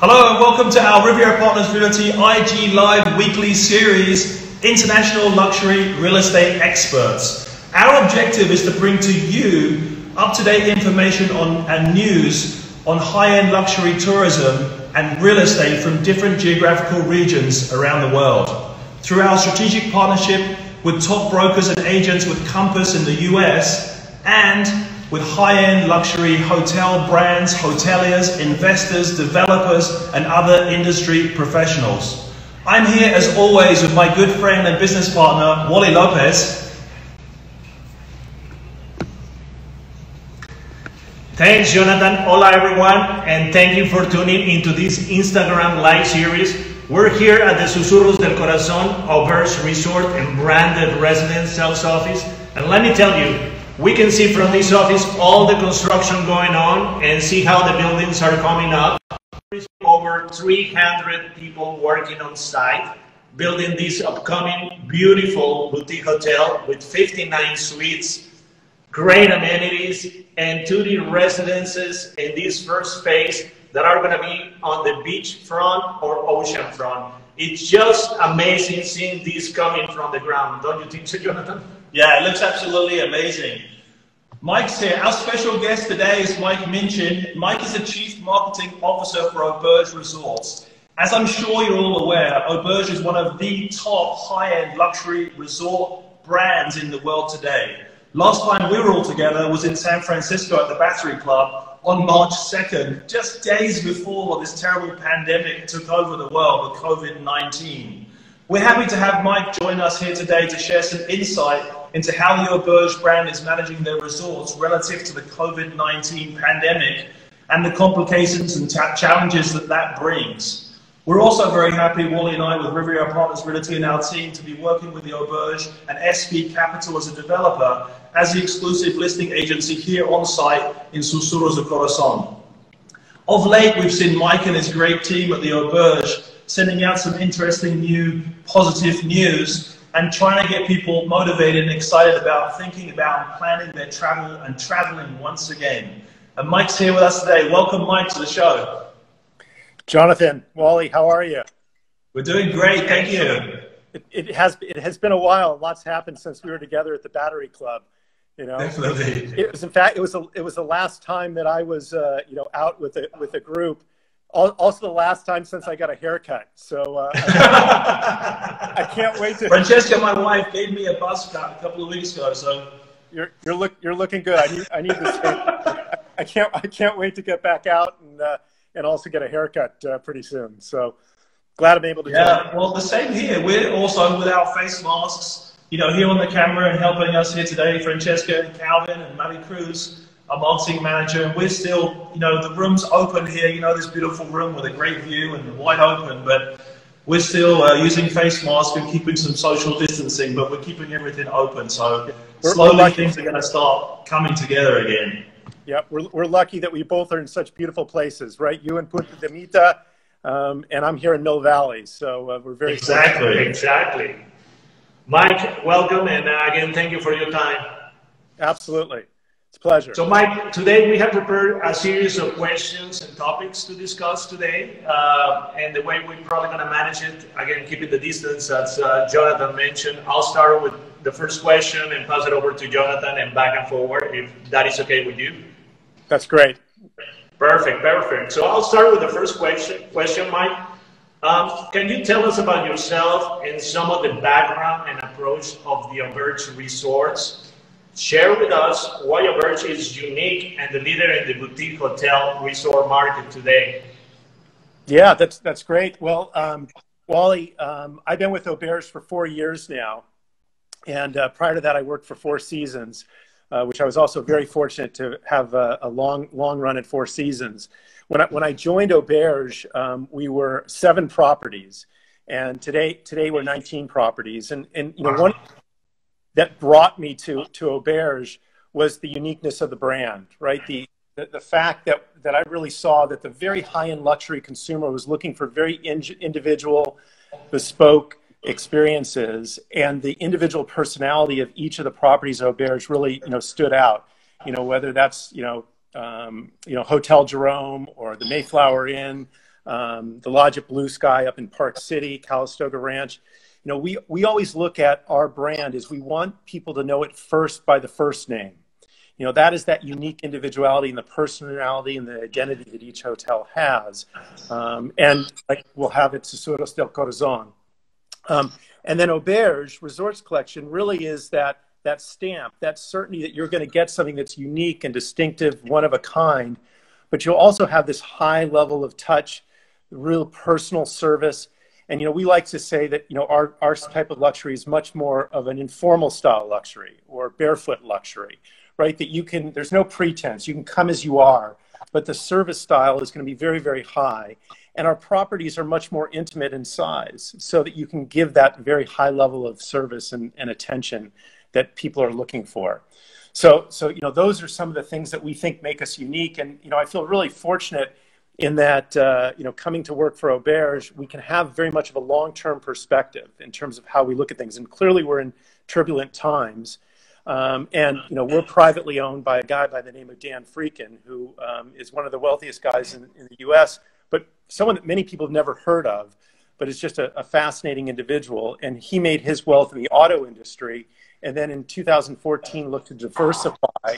Hello and welcome to our Riviera Partners Realty IG Live weekly series, International Luxury Real Estate Experts. Our objective is to bring to you up-to-date information and news on high-end luxury tourism and real estate from different geographical regions around the world. Through our strategic partnership with top brokers and agents with Compass in the US and with high-end luxury hotel brands, hoteliers, investors, developers, and other industry professionals. I'm here as always with my good friend and business partner, Wally Lopez. Thanks, Jonathan. Hola, everyone, and thank you for tuning into this Instagram live series. We're here at the Susurros del Corazón Auberge Resort and branded residence sales office. And let me tell you, we can see from this office all the construction going on and see how the buildings are coming up. There's over 300 people working on site, building this upcoming beautiful boutique hotel with 59 suites, great amenities, and 2D residences in this first phase that are going to be on the beach front or ocean front. It's just amazing seeing this coming from the ground. Don't you think so, Jonathan? Yeah, it looks absolutely amazing. Mike's here. Our special guest today is Mike Minchin. Mike is the Chief Marketing Officer for Auberge Resorts. As I'm sure you're all aware, Auberge is one of the top high-end luxury resort brands in the world today. Last time we were all together was in San Francisco at the Battery Club on March 2nd, just days before this terrible pandemic took over the world with COVID-19. We're happy to have Mike join us here today to share some insight into how the Auberge brand is managing their resorts relative to the COVID-19 pandemic and the complications and challenges that brings. We're also very happy, Wally and I, with Riviera Partners Realty and our team, to be working with the Auberge and SP Capital as a developer as the exclusive listing agency here on site in Susurros de Corazón. Of late, we've seen Mike and his great team at the Auberge sending out some interesting new positive news and trying to get people motivated and excited about thinking about and planning their travel and traveling once again. And Mike's here with us today. Welcome, Mike, to the show. Jonathan, Wally, how are you? We're doing great, thank you. It has been a while. Lots happened since we were together at the Battery Club. You know, definitely. It was, in fact, it was the last time that I was out with a group. Also, the last time since I got a haircut. So I can't wait to. Francesca, my wife, gave me a buzz cut a couple of weeks ago. So you're looking good. I need this. I can't wait to get back out and also get a haircut pretty soon. So glad I'm able to. Yeah, well, the same here. We're also with our face masks, here on the camera and helping us here today, Francesca and Calvin and Maddie Cruz, our marketing manager, and we're still, the room's open here, this beautiful room with a great view and wide open, but we're still using face masks and keeping some social distancing, but we're keeping everything open, so slowly things are going to start coming together again. Yeah, we're lucky that we both are in such beautiful places, right? You in Punta de Mita, and I'm here in Mill Valley, so we're very Exactly. Mike, welcome, and again, thank you for your time. Absolutely. It's a pleasure. So, Mike, today we have prepared a series of questions and topics to discuss today. And the way we're probably going to manage it, again, keeping the distance, as Jonathan mentioned, I'll start with the first question and pass it over to Jonathan and back and forward, if that is okay with you. That's great. Perfect. So I'll start with the first question, Mike. Can you tell us about yourself and some of the background and approach of the Auberge Resorts? Share with us why Auberge is unique and the leader in the boutique hotel resort market today. Yeah, that's great. Well, Wally, I've been with Auberge for 4 years now. And prior to that, I worked for Four Seasons, which I was also very fortunate to have a long run at Four Seasons. When I joined Auberge, we were 7 properties. And today we're 19 properties. And one that brought me to Auberge was the uniqueness of the brand, right? The fact that I really saw that the very high-end luxury consumer was looking for very individual, bespoke experiences, and the individual personality of each of the properties at Auberge really, stood out. Whether that's Hotel Jerome or the Mayflower Inn, the Lodge at Blue Sky up in Park City, Calistoga Ranch. You know, we always look at our brand as we want people to know it first by the first name. You know, that is that unique individuality and the personality and the identity that each hotel has. And like we'll have at Susurros del Corazón. And then Auberge Resorts Collection really is that stamp, that certainty that you're going to get something that's unique and distinctive, one of a kind, but you'll also have this high level of touch, real personal service. And, you know, we like to say that, you know, our type of luxury is much more of an informal style luxury or barefoot luxury, right? That you can, there's no pretense, you can come as you are, but the service style is going to be very, very high. And our properties are much more intimate in size so that you can give that very high level of service and attention that people are looking for. So, you know, those are some of the things that we think make us unique. And, you know, I feel really fortunate in that, you know, coming to work for Auberge, we can have very much of a long-term perspective in terms of how we look at things. And clearly we're in turbulent times. And, you know, we're privately owned by a guy by the name of Dan Freakin, who is one of the wealthiest guys in the U.S., but someone that many people have never heard of, but is just a fascinating individual. And he made his wealth in the auto industry. And then in 2014, looked to diversify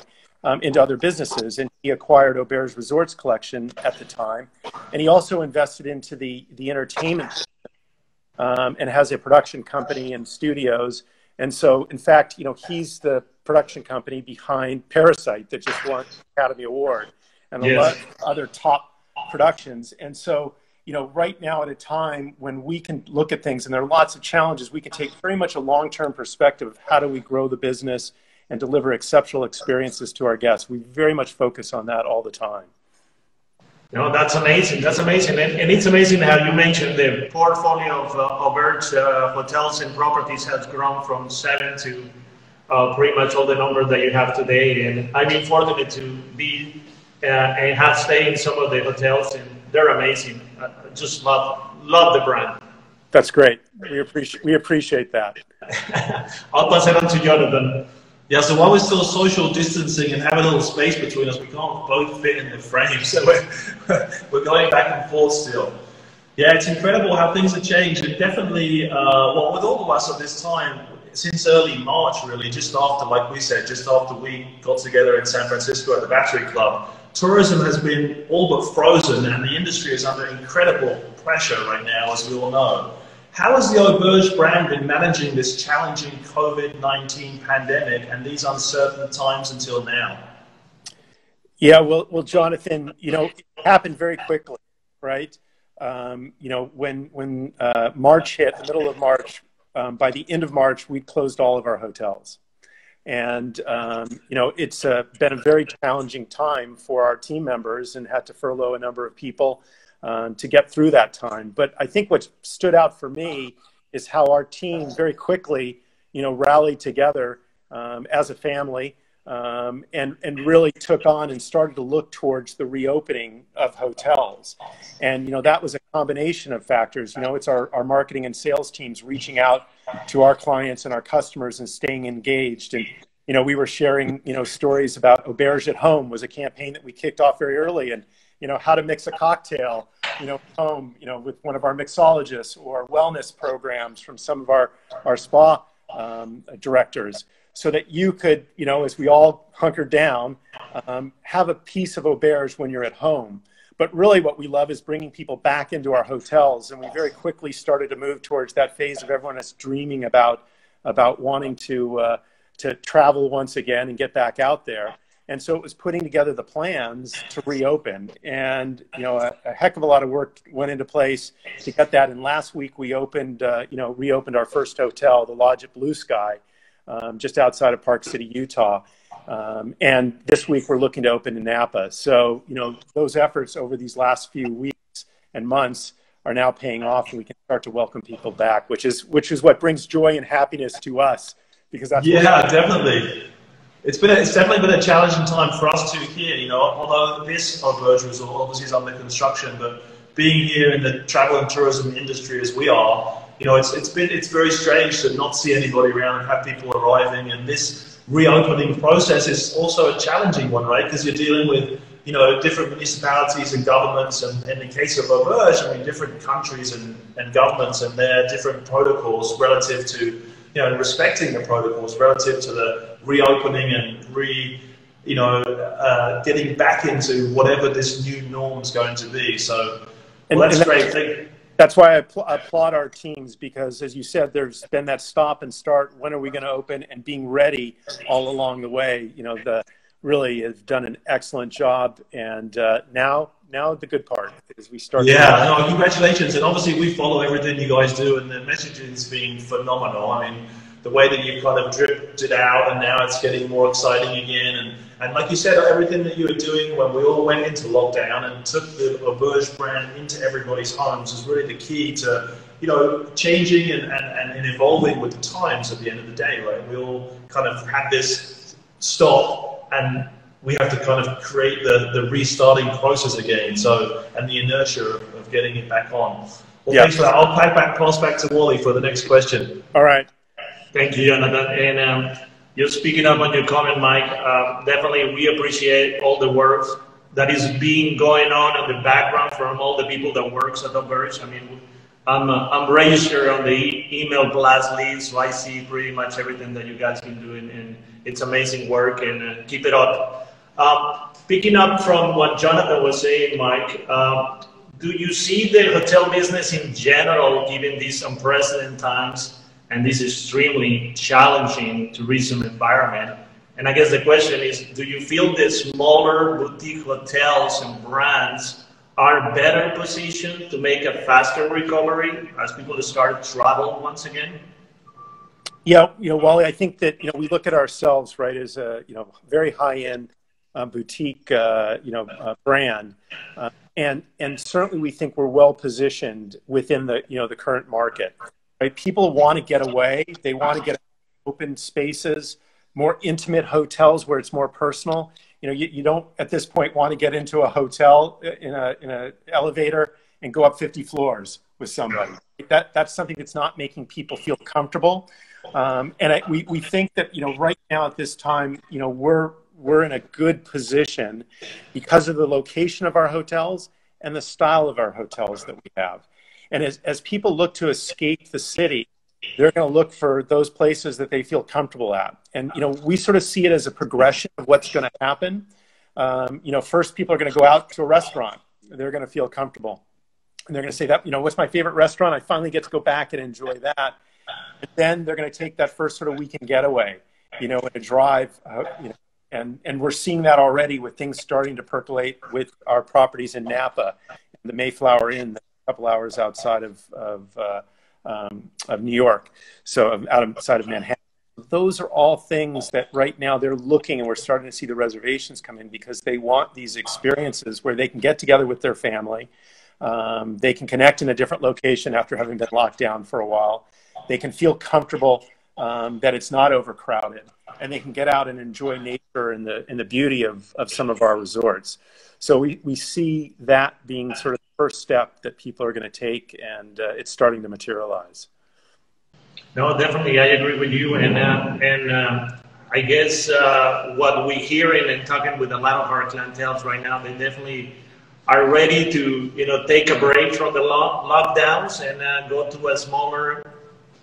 into other businesses. And he acquired Auberge Resorts Collection at the time. And he also invested into the entertainment business, and has a production company and studios. And so, in fact, you know, he's the production company behind Parasite that just won the Academy Award and a lot of other top productions. And so, you know, right now at a time when we can look at things and there are lots of challenges, we can take very much a long-term perspective of how do we grow the business and deliver exceptional experiences to our guests. We very much focus on that all the time. No, that's amazing. That's amazing. And it's amazing how you mentioned the portfolio of Auberge hotels and properties has grown from 7 to pretty much all the numbers that you have today. And I've been fortunate to be and have stayed in some of the hotels, and they're amazing. Just love the brand. That's great. We appreciate that. I'll pass it on to Jonathan. Yeah, so while we're still social distancing and have a little space between us, we can't both fit in the frame, so we're going back and forth still. Yeah, it's incredible how things have changed, and definitely, well, with all of us at this time, since early March, really, just after, like we said, just after we got together in San Francisco at the Battery Club, tourism has been all but frozen, and the industry is under incredible pressure right now, as we all know. How has the Auberge brand been managing this challenging COVID-19 pandemic and these uncertain times until now? Yeah, well, Jonathan, you know, it happened very quickly, right? You know, when March hit, the middle of March, by the end of March, we closed all of our hotels. And, you know, it's been a very challenging time for our team members and had to furlough a number of people to get through that time. But I think what stood out for me is how our team very quickly, you know, rallied together as a family and really took on and started to look towards the reopening of hotels. And, you know, that was a combination of factors. You know, it's our marketing and sales teams reaching out to our clients and our customers and staying engaged. And, you know, we were sharing, you know, stories about Auberge at Home was a campaign that we kicked off very early, and, you know, how to mix a cocktail, you know, home, you know, with one of our mixologists, or wellness programs from some of our spa directors, so that you could, you know, as we all hunkered down, have a piece of Auberge when you're at home. But really what we love is bringing people back into our hotels. And we very quickly started to move towards that phase of everyone that's dreaming about wanting to travel once again and get back out there. And so it was putting together the plans to reopen. And, you know, a heck of a lot of work went into place to get that. And last week we opened, you know, reopened our first hotel, the Lodge at Blue Sky, just outside of Park City, Utah. And this week we're looking to open in Napa. So, you know, those efforts over these last few weeks and months are now paying off, and we can start to welcome people back, which is what brings joy and happiness to us, because that's definitely. It's definitely been a challenging time for us too here. You know, although this Auberge resort obviously is under construction, but being here in the travel and tourism industry as we are, you know, it's very strange to not see anybody around and have people arriving. And this reopening process is also a challenging one, right? Because you're dealing with you know, different municipalities and governments, and in the case of Auberge, I mean, different countries and governments and their different protocols relative to, you know, respecting the protocols relative to the reopening and getting back into whatever this new norm is going to be. So, well, that's great. That's why I applaud our teams, because, as you said, there's been that stop and start. When are we going to open? And being ready all along the way. You know, really have done an excellent job. And now the good part is we start. Yeah, no, congratulations. And obviously we follow everything you guys do, and the messaging has been phenomenal. I mean, the way that you kind of dripped it out, and now it's getting more exciting again. And like you said, everything that you were doing when we all went into lockdown and took the Auberge brand into everybody's homes is really the key to, you know, changing and evolving with the times at the end of the day, right? We all kind of had this stop, and we have to kind of create the restarting process again. So, and the inertia of getting it back on. Well, thanks for that. I'll pass back to Wally for the next question. All right. Thank you, Jonathan. And just speaking up on your comment, Mike, definitely we appreciate all the work that is being going on in the background from all the people that works at Auberge. I mean, I'm registered on the email blast list, so I see pretty much everything that you guys been doing, and it's amazing work, and keep it up. Picking up from what Jonathan was saying, Mike, do you see the hotel business in general, given these unprecedented times and this extremely challenging tourism environment? And I guess the question is, do you feel the smaller boutique hotels and brands are better positioned to make a faster recovery as people start to travel once again? Yeah, you know, Wally, I think that, you know, we look at ourselves, right, as a, you know, very high-end boutique, brand. And certainly we think we're well positioned within the, you know, the current market. Right? People want to get away. They want to get open spaces, more intimate hotels where it's more personal. You know, you don't at this point want to get into a hotel in a elevator and go up 50 floors with somebody. That's something that's not making people feel comfortable. We think that, you know, right now at this time, you know, we're in a good position because of the location of our hotels and the style of our hotels that we have. And as people look to escape the city, they're going to look for those places that they feel comfortable at. And, you know, we sort of see it as a progression of what's going to happen. You know, first people are going to go out to a restaurant. They're going to feel comfortable. And they're going to say that, you know, what's my favorite restaurant? I finally get to go back and enjoy that. And then they're going to take that first sort of weekend getaway, you know, and a drive, you know, and we're seeing that already with things starting to percolate with our properties in Napa, the Mayflower Inn, couple hours outside of New York, so outside of Manhattan. Those are all things that right now they're looking, and we're starting to see the reservations come in because they want these experiences where they can get together with their family. They can connect in a different location after having been locked down for a while. They can feel comfortable that it's not overcrowded, and they can get out and enjoy nature and the beauty of some of our resorts. So we see that being sort of the first step that people are going to take, and it's starting to materialize. No, definitely, I agree with you. And I guess what we're hearing and talking with a lot of our clientele right now, they definitely are ready to, you know, take a break from the lockdowns and go to a smaller,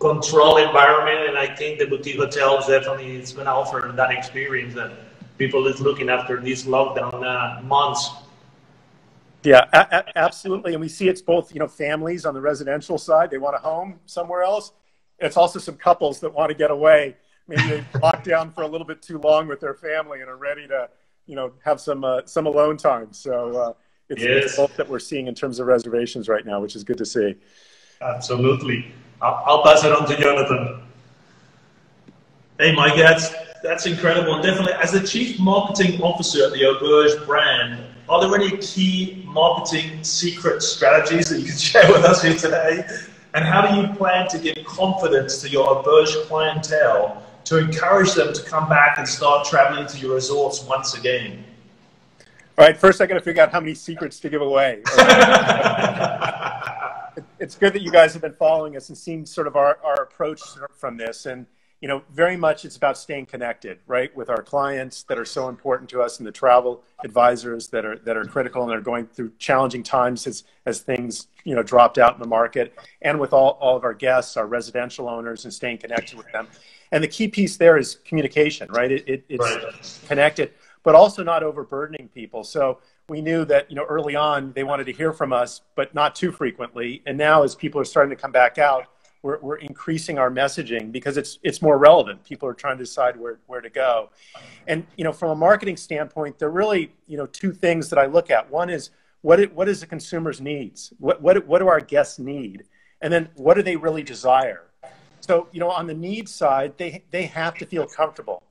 controlled environment. And I think the boutique hotels definitely is going to offer that experience that people is looking after these lockdown months. Yeah, absolutely. And we see it's both, you know, families on the residential side, they want a home somewhere else. It's also some couples that want to get away. Maybe they locked down for a little bit too long with their family and are ready to, you know, have some alone time. So it's both that we're seeing in terms of reservations right now, which is good to see. Absolutely. I'll pass it on to Jonathan. Hey, Mike, that's incredible. And definitely, as the Chief Marketing Officer at the Auberge brand, are there any key marketing secret strategies that you can share with us here today? And how do you plan to give confidence to your Auberge clientele to encourage them to come back and start traveling to your resorts once again? All right, first I got to figure out how many secrets to give away. It's good that you guys have been following us and seen sort of our approach from this. And, very much it's about staying connected, right, with our clients that are so important to us, and the travel advisors that are critical and are going through challenging times as things, dropped out in the market, and with all of our guests, our residential owners, and staying connected with them. And the key piece there is communication, right? It's connected, but also not overburdening people. So we knew that, early on they wanted to hear from us, but not too frequently. And now as people are starting to come back out, we're increasing our messaging because it's more relevant. People are trying to decide where to go. And, from a marketing standpoint, there are really, two things that I look at. One is what is the consumer's needs? What do our guests need? And then what do they really desire? So, on the needs side, they have to feel comfortable.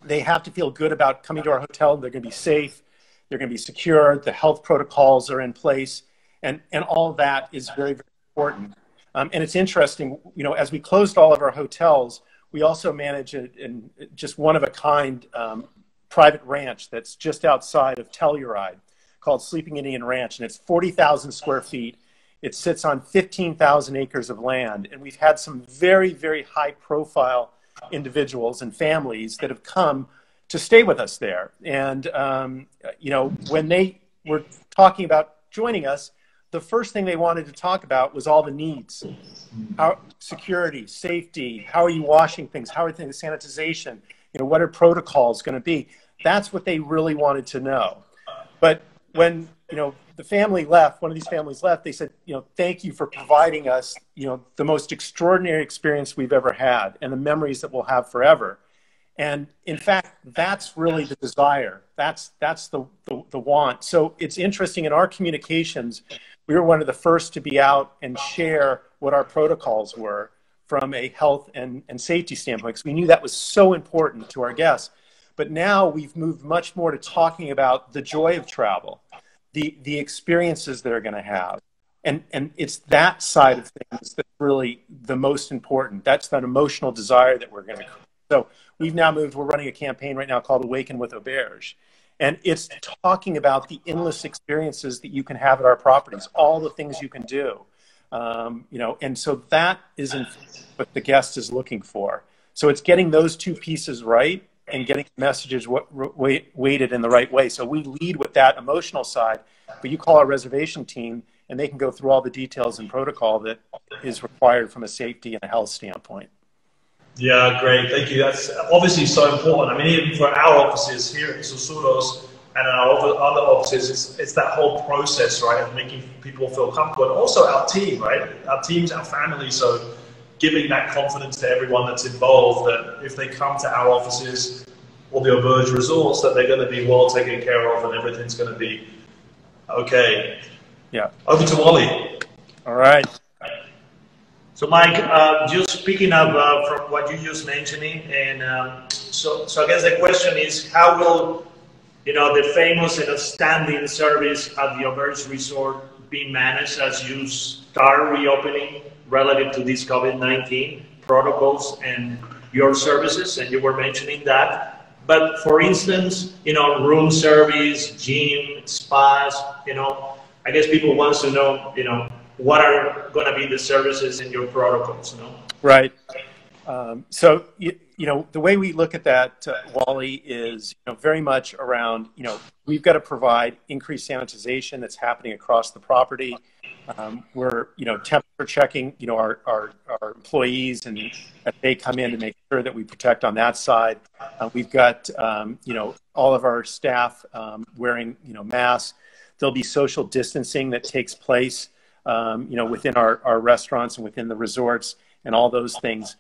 They have to feel good about coming to our hotel. They're going to be safe. They're going to be secure. The health protocols are in place. And all that is very, very important. And it's interesting, as we closed all of our hotels, we also manage just one-of-a-kind private ranch that's just outside of Telluride called Sleeping Indian Ranch. And it's 40,000 square feet. It sits on 15,000 acres of land. And we've had some very, very high-profile individuals and families that have come to stay with us there. And, when they were talking about joining us, the first thing they wanted to talk about was all the needs. Security, safety, how are you washing things? How are things, sanitization? What are protocols going to be? That's what they really wanted to know. But when, the family left, one of these families left, they said, thank you for providing us, the most extraordinary experience we've ever had and the memories that we'll have forever. And in fact, that's really the desire. That's the want. So it's interesting in our communications, we were one of the first to be out and share what our protocols were from a health and safety standpoint, because we knew that was so important to our guests. But now we've moved much more to talking about the joy of travel, the experiences they're going to have. And it's that side of things that's really the most important. That's that emotional desire that we're going to. So we're running a campaign right now called Awaken with Auberge. And it's talking about the endless experiences that you can have at our properties, all the things you can do. And so that isn't what the guest is looking for. So it's getting those two pieces right and getting messages weighted in the right way. So we lead with that emotional side, but you call our reservation team and they can go through all the details and protocol that is required from a safety and a health standpoint. Yeah, great. Thank you. That's obviously so important. I mean, even for our offices here at Susurros and our other offices, it's that whole process, right, of making people feel comfortable. And also our team, right? Our teams, our family. So giving that confidence to everyone that's involved that if they come to our offices or the Auberge resorts, that they're going to be well taken care of and everything's going to be okay. Yeah. Over to Wally. All right. So Mike, just speaking of from what you just mentioning, and so I guess the question is, how will the famous and outstanding service at the Auberge Resort be managed as you start reopening relative to these COVID-19 protocols and your services? And you were mentioning that, but for instance, room service, gym, spas, I guess people want to know, what are going to be the services in your protocols, Right. So, the way we look at that, Wally, is very much around, we've got to provide increased sanitization that's happening across the property. We're, temperature checking, our employees, and as they come in to make sure that we protect on that side. We've got, all of our staff wearing, masks. There'll be social distancing that takes place, within our restaurants and within the resorts, and all those things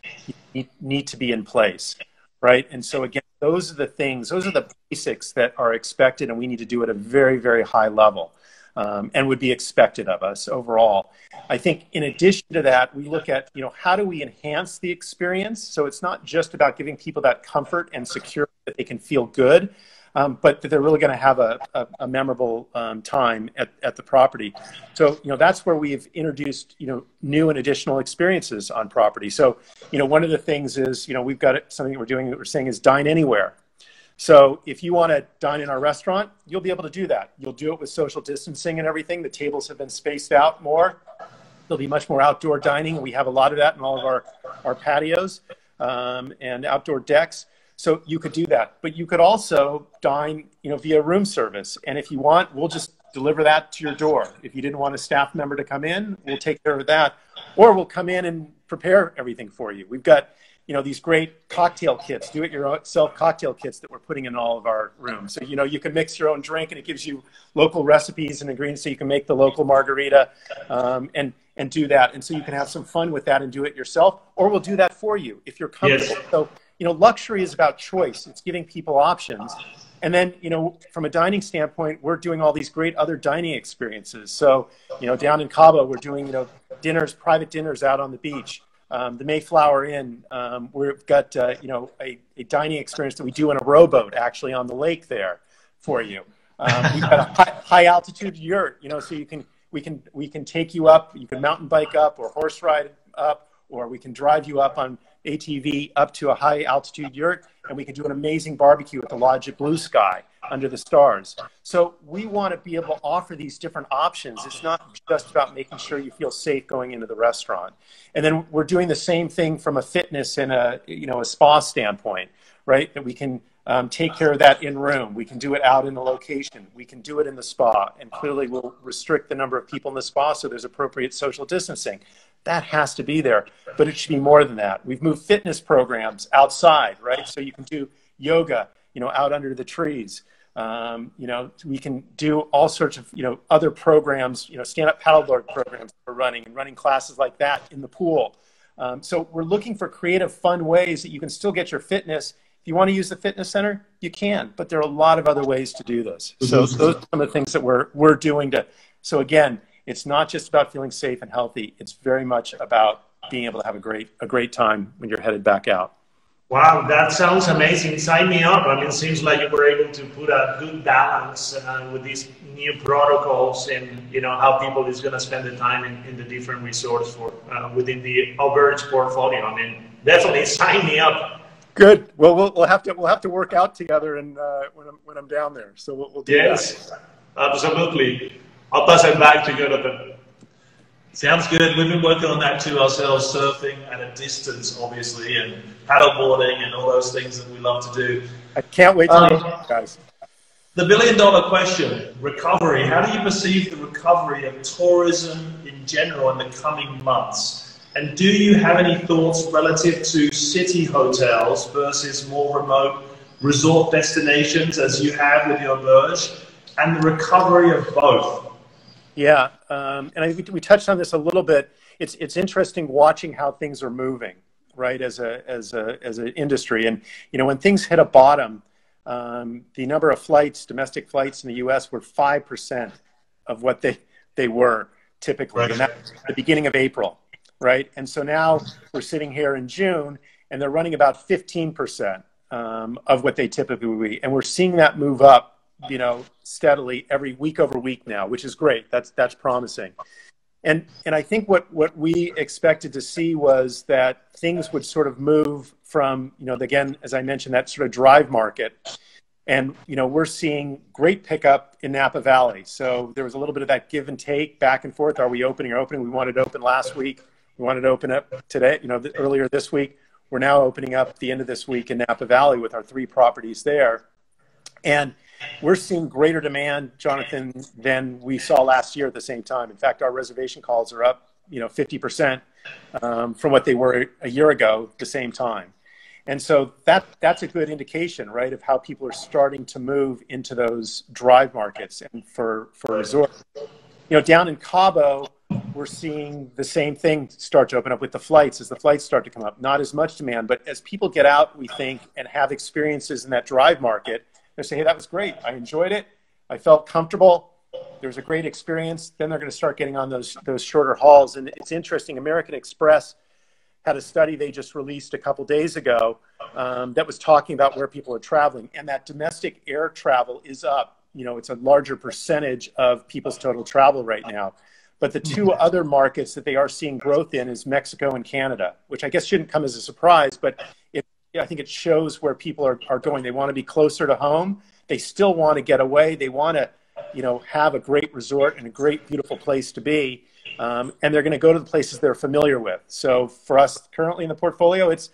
need to be in place, right? And so again, those are the basics that are expected, and we need to do at a very, very high level, and would be expected of us overall. I think in addition to that, we look at, how do we enhance the experience? So it's not just about giving people that comfort and security that they can feel good, but that they're really going to have a memorable time at the property. So, that's where we've introduced, new and additional experiences on property. So, one of the things is, we've got something that we're saying is dine anywhere. So if you want to dine in our restaurant, you'll be able to do that. You'll do it with social distancing and everything. The tables have been spaced out more. There'll be much more outdoor dining. We have a lot of that in all of our patios. and outdoor decks. So you could do that, but you could also dine, via room service. And if you want, we'll just deliver that to your door. If you didn't want a staff member to come in, we'll take care of that, or we'll come in and prepare everything for you. We've got, these great cocktail kits, do-it-yourself cocktail kits that we're putting in all of our rooms. So, you can mix your own drink, and it gives you local recipes and ingredients, so you can make the local margarita and do that. And so you can have some fun with that and do it yourself, or we'll do that for you if you're comfortable. Yes. So, luxury is about choice. It's giving people options. And then, from a dining standpoint, we're doing all these great other dining experiences. So, down in Cabo, we're doing, dinners, private dinners out on the beach. The Mayflower Inn, we've got, a dining experience that we do in a rowboat actually on the lake there for you. We've got a high altitude yurt, so we can take you up, you can mountain bike up or horse ride up, or we can drive you up on ATV up to a high altitude yurt, and we can do an amazing barbecue at the Lodge at Blue Sky under the stars. So we want to be able to offer these different options. It's not just about making sure you feel safe going into the restaurant. And then we're doing the same thing from a fitness and a spa standpoint, right? That we can take care of that in room. We can do it out in the location. We can do it in the spa, and clearly we'll restrict the number of people in the spa so there's appropriate social distancing. That has to be there, but it should be more than that. We've moved fitness programs outside, right? So you can do yoga, out under the trees. We can do all sorts of, other programs, stand-up paddleboard programs for running and running classes like that in the pool. So we're looking for creative, fun ways that you can still get your fitness. If you want to use the fitness center, you can, but there are a lot of other ways to do this. So those are some of the things that we're doing to, so again, it's not just about feeling safe and healthy. It's very much about being able to have a great time when you're headed back out. Wow, that sounds amazing. Sign me up. I mean, it seems like you were able to put a good balance with these new protocols and, how people is going to spend the time in the different resorts for within the Auberge portfolio. I mean, definitely sign me up. Good. Well, we'll have to work out together, and when I'm down there. So we'll do that. Absolutely. I'll pass it back to Jonathan. Sounds good. We've been working on that too ourselves, surfing at a distance, obviously, and paddleboarding and all those things that we love to do. I can't wait to meet you guys. The billion-dollar question, recovery. How do you perceive the recovery of tourism in general in the coming months? And do you have any thoughts relative to city hotels versus more remote resort destinations as you have with your Auberge, and the recovery of both? Yeah, and we touched on this a little bit. It's interesting watching how things are moving, right, as an industry. And when things hit a bottom, the number of domestic flights in the U.S. were 5% of what they were typically, right. And that's the beginning of April, right? And so now we're sitting here in June, and they're running about 15% of what they typically would be, and we're seeing that move up, steadily every week over week now, which is great. That's promising. And I think what we expected to see was that things would sort of move from, again, as I mentioned, that sort of drive market. And, we're seeing great pickup in Napa Valley. So there was a little bit of that give and take back and forth. Are we opening or opening? We wanted to open last week. We wanted to open up today, earlier this week. We're now opening up the end of this week in Napa Valley with our 3 properties there. And we're seeing greater demand, Jonathan, than we saw last year at the same time. In fact, our reservation calls are up, 50% from what they were a year ago at the same time. And so that's a good indication, right, of how people are starting to move into those drive markets and for resorts. Down in Cabo, we're seeing the same thing start to open up with the flights as the flights start to come up. Not as much demand, but as people get out, we think, and have experiences in that drive market, they say, hey, that was great. I enjoyed it. I felt comfortable. There was a great experience. Then they're going to start getting on those shorter hauls. And it's interesting. American Express had a study they just released a couple days ago that was talking about where people are traveling. And that domestic air travel is up. It's a larger percentage of people's total travel right now. But the 2 other markets that they are seeing growth in is Mexico and Canada, which I guess shouldn't come as a surprise, but I think it shows where people are going. They want to be closer to home. They still want to get away. They want to, have a great resort and a great, beautiful place to be. And they're going to go to the places they're familiar with. So for us currently in the portfolio, it's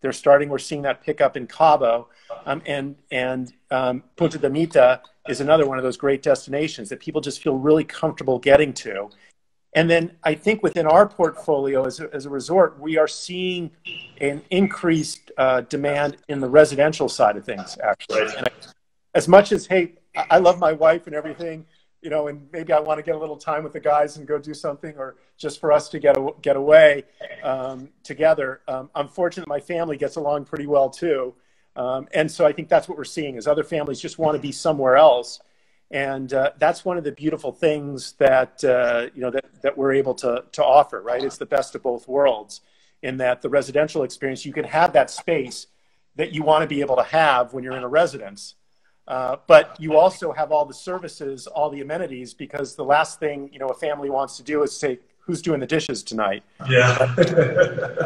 they're starting. We're seeing that pick up in Cabo, and Punta de Mita is another one of those great destinations that people just feel really comfortable getting to. And then I think within our portfolio as a resort, we are seeing an increased demand in the residential side of things, actually. And as much as, hey, I love my wife and everything, you know, and maybe I want to get a little time with the guys and go do something, or just for us to get away together. I'm fortunate my family gets along pretty well too. And so I think that's what we're seeing is other families just want to be somewhere else. And that's one of the beautiful things that, you know, that we're able to offer, right? It's the best of both worlds in that the residential experience, you can have that space that you want to be able to have when you're in a residence. But you also have all the services, all the amenities, because the last thing, you know, a family wants to do is say, who's doing the dishes tonight? Yeah.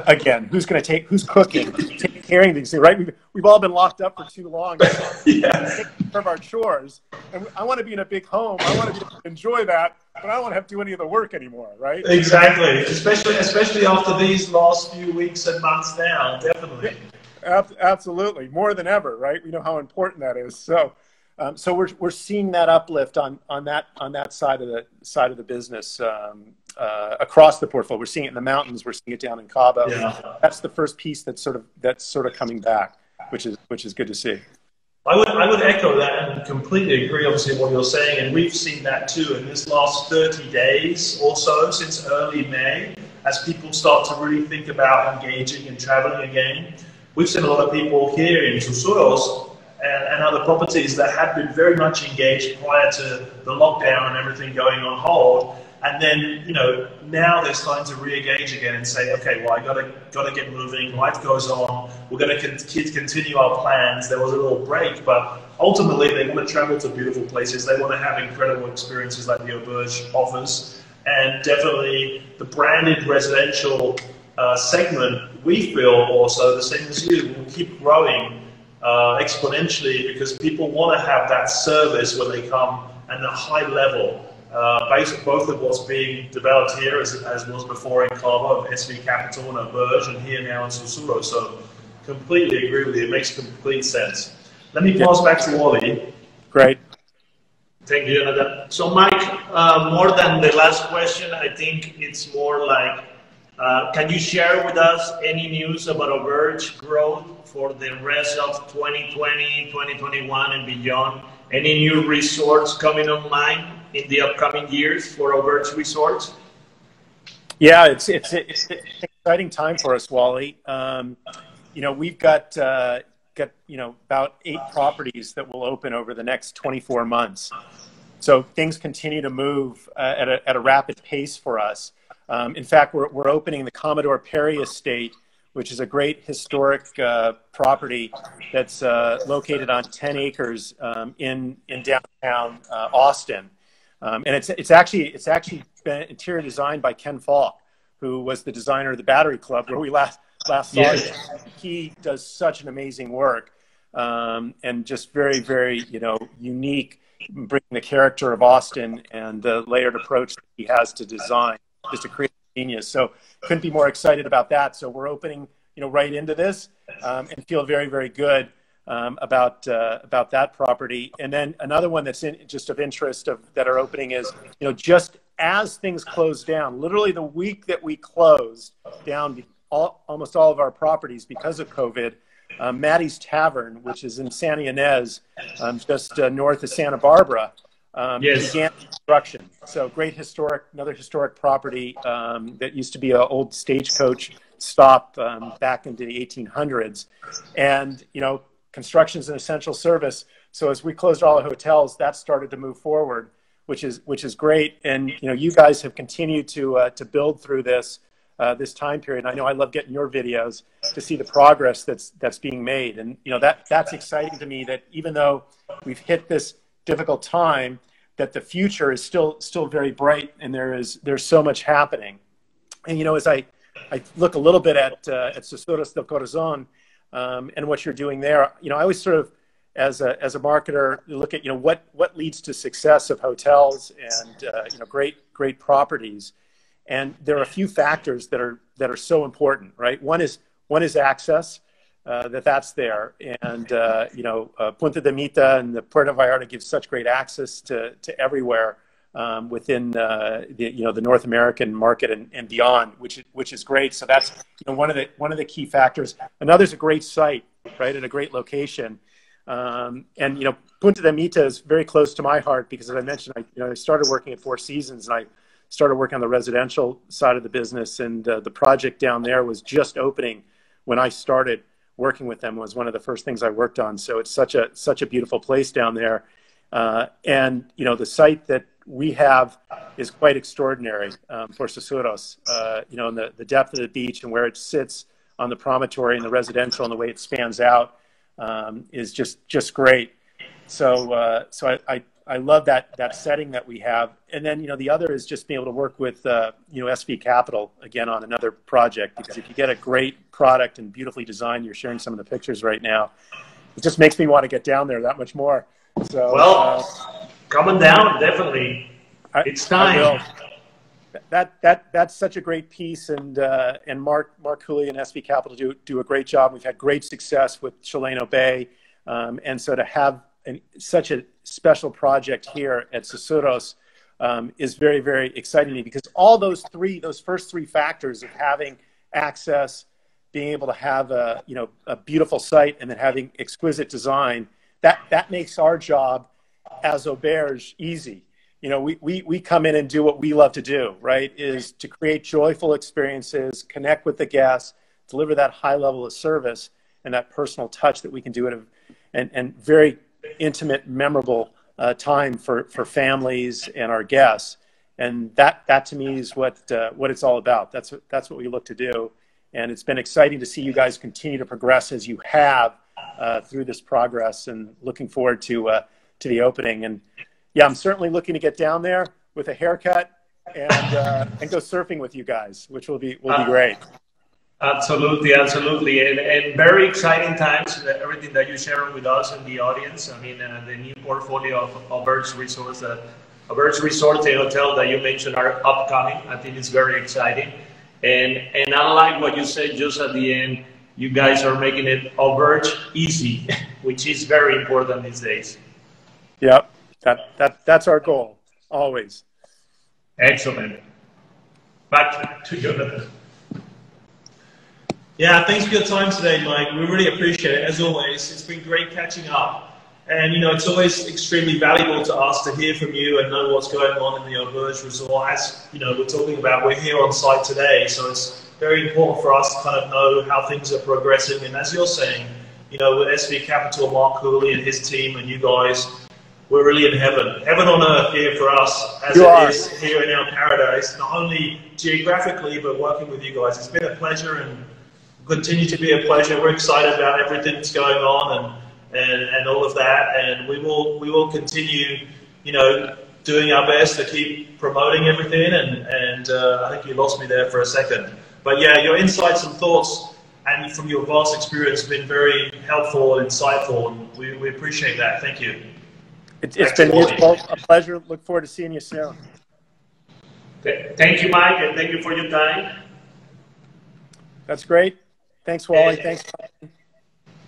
Again, who's cooking, taking care of these things, right? We've all been locked up for too long. Yeah. Taking care of our chores. And I want to be in a big home. I want to be able to enjoy that, but I don't want to have to do any of the work anymore, right? Exactly. Especially after these last few weeks and months now, definitely. Absolutely, more than ever, right? We know how important that is. So, so we're seeing that uplift on that side of the business across the portfolio. We're seeing it in the mountains. We're seeing it down in Cabo. Yeah. That's the first piece that's sort of coming back, which is good to see. I would echo that and completely agree, obviously, with what you're saying. And we've seen that too in this last 30 days or so, since early May, as people start to really think about engaging and traveling again. We've seen a lot of people here in Susurros and other properties that had been very much engaged prior to the lockdown and everything going on hold. And then, you know, now they're starting to re-engage again and say, okay, well, I gotta get moving. Life goes on. We're gonna continue our plans. There was a little break, but ultimately they want to travel to beautiful places. They want to have incredible experiences like the Auberge offers, and definitely the branded residential segment. We feel also the same as you will keep growing exponentially because people want to have that service when they come and a high level. Both of what's being developed here as was before in Cabo, SV Capital and Auberge, and here now in Susurros. So completely agree with you. It makes complete sense. Let me pass back to Wally. Great. Thank you, Jonathan. So Mike, more than the last question, I think it's more like, can you share with us any news about Auberge growth for the rest of 2020, 2021 and beyond? Any new resorts coming online in the upcoming years for Auberge Resorts? Yeah, it's an exciting time for us, Wally. You know, we've got you know, about 8 properties that will open over the next 24 months. So things continue to move at a rapid pace for us. In fact, we're opening the Commodore Perry Estate, which is a great historic property that's located on 10 acres in downtown Austin. And it's actually been interior designed by Ken Falk, who was the designer of the Battery Club, where we last saw him. He does such an amazing work, and just very, very, you know, unique, bringing the character of Austin and the layered approach that he has to design. Just a creative genius. So couldn't be more excited about that. So we're opening, you know, right into this, and feel very, very good about that property. And then another one that's just of interest that are opening is, you know, just as things close down, literally the week that we closed down almost all of our properties because of COVID, Maddie's Tavern, which is in Santa Ynez, just north of Santa Barbara, began construction. So great another historic property that used to be an old stagecoach stop back into the 1800s. And, you know, construction is an essential service. So as we closed all the hotels, that started to move forward, which is great. And, you know, you guys have continued to build through this time period. And I know I love getting your videos to see the progress that's being made. And, you know, that's exciting to me, that even though we've hit this difficult time, that the future is still very bright, and there's so much happening. And, you know, as I look a little bit at Susurros del Corazón and what you're doing there, you know, I always sort of, as a marketer, look at, you know, what leads to success of hotels and you know, great properties. And there are a few factors that are so important, right? One is One is access, that's there. And, you know, Punta de Mita and the Puerto Vallarta gives such great access to everywhere within the North American market and beyond, which is great. So that's, you know, one of the key factors. Another's a great site, right, at a great location. And, you know, Punta de Mita is very close to my heart because, as I mentioned, I started working at Four Seasons, and I started working on the residential side of the business, and the project down there was just opening when I started working with them. Was one of the first things I worked on. So it's such a beautiful place down there. And, you know, the site that we have is quite extraordinary for Susurros, you know, and the depth of the beach and where it sits on the promontory and the residential and the way it spans out is just great. So I love that setting that we have. And then, you know, the other is just being able to work with, you know, SV Capital again on another project, because if you get a great product and beautifully designed, you're sharing some of the pictures right now, it just makes me want to get down there that much more. So, well, coming down, definitely. It's time. That's such a great piece, and Mark Cooley and SV Capital do a great job. We've had great success with Chileno Bay, and so to have such a special project here at Susurros is very, very exciting to me, because all those first three factors of having access, being able to have a beautiful site, and then having exquisite design, that makes our job as Auberge easy. You know, we come in and do what we love to do, right? Is to create joyful experiences, connect with the guests, deliver that high level of service and that personal touch that we can do and very intimate, memorable time for families and our guests. And that to me is what it's all about. That's what we look to do. And it's been exciting to see you guys continue to progress as you have through this progress, and looking forward to the opening. And yeah, I'm certainly looking to get down there with a haircut and go surfing with you guys, which will be great. Absolutely, absolutely, and very exciting times. Everything that you share with us and the audience. I mean, the new portfolio of Auberge Resorts, Auberge Resort and Hotel that you mentioned are upcoming. I think it's very exciting, and I like what you said just at the end. You guys are making it Auberge easy, which is very important these days. Yep. That's our goal, always. Excellent. Back to Jonathan. Yeah, thanks for your time today, Mike. We really appreciate it, as always. It's been great catching up. And, you know, it's always extremely valuable to us to hear from you and know what's going on in the Auberge Resort. As, you know, we're talking about, we're here on site today, so it's very important for us to kind of know how things are progressing. And as you're saying, you know, with SV Capital, Mark Cooley and his team and you guys, we're really in heaven on earth here for us, as it is here in our paradise, not only geographically, but working with you guys. It's been a pleasure and continue to be a pleasure. We're excited about everything that's going on and all of that, and we will continue, you know, doing our best to keep promoting everything. And I think you lost me there for a second, but yeah, your insights and thoughts and from your vast experience have been very helpful and insightful, and we appreciate that. Thank you. It's been a pleasure. Look forward to seeing you soon. Thank you, Mike, and thank you for your time. That's great. Thanks, Wally. Thanks.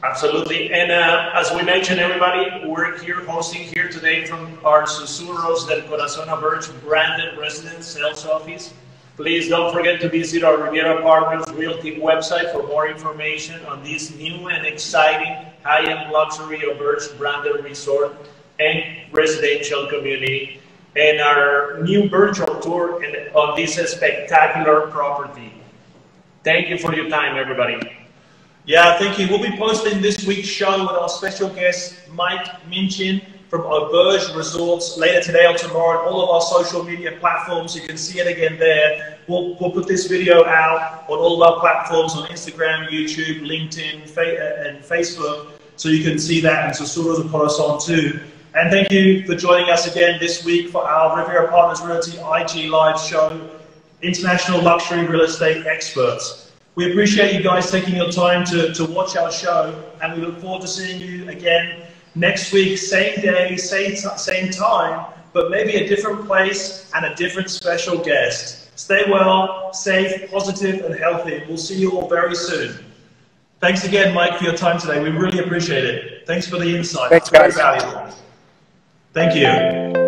Absolutely. And as we mentioned, everybody, we're here hosting here today from our Susurros del Corazón Auberge branded residence sales office. Please don't forget to visit our Riviera Partners Realty website for more information on this new and exciting high-end luxury Auberge branded resort and residential community, and our new virtual tour on this spectacular property. Thank you for your time, everybody. Yeah, thank you. We'll be posting this week's show with our special guest, Mike Minchin from Auberge Resorts, later today or tomorrow on all of our social media platforms. You can see it again there. We'll put this video out on all of our platforms on Instagram, YouTube, LinkedIn, and Facebook, so you can see that in Susurros del Corazón too. And thank you for joining us again this week for our Riviera Partners Realty IG Live show, International Luxury Real Estate Experts. We appreciate you guys taking your time to watch our show, and we look forward to seeing you again next week, same day, same time, but maybe a different place and a different special guest. Stay well, safe, positive, and healthy. We'll see you all very soon. Thanks again, Mike, for your time today. We really appreciate it. Thanks for the insight. Thanks, Very guys. valuable. Thank you.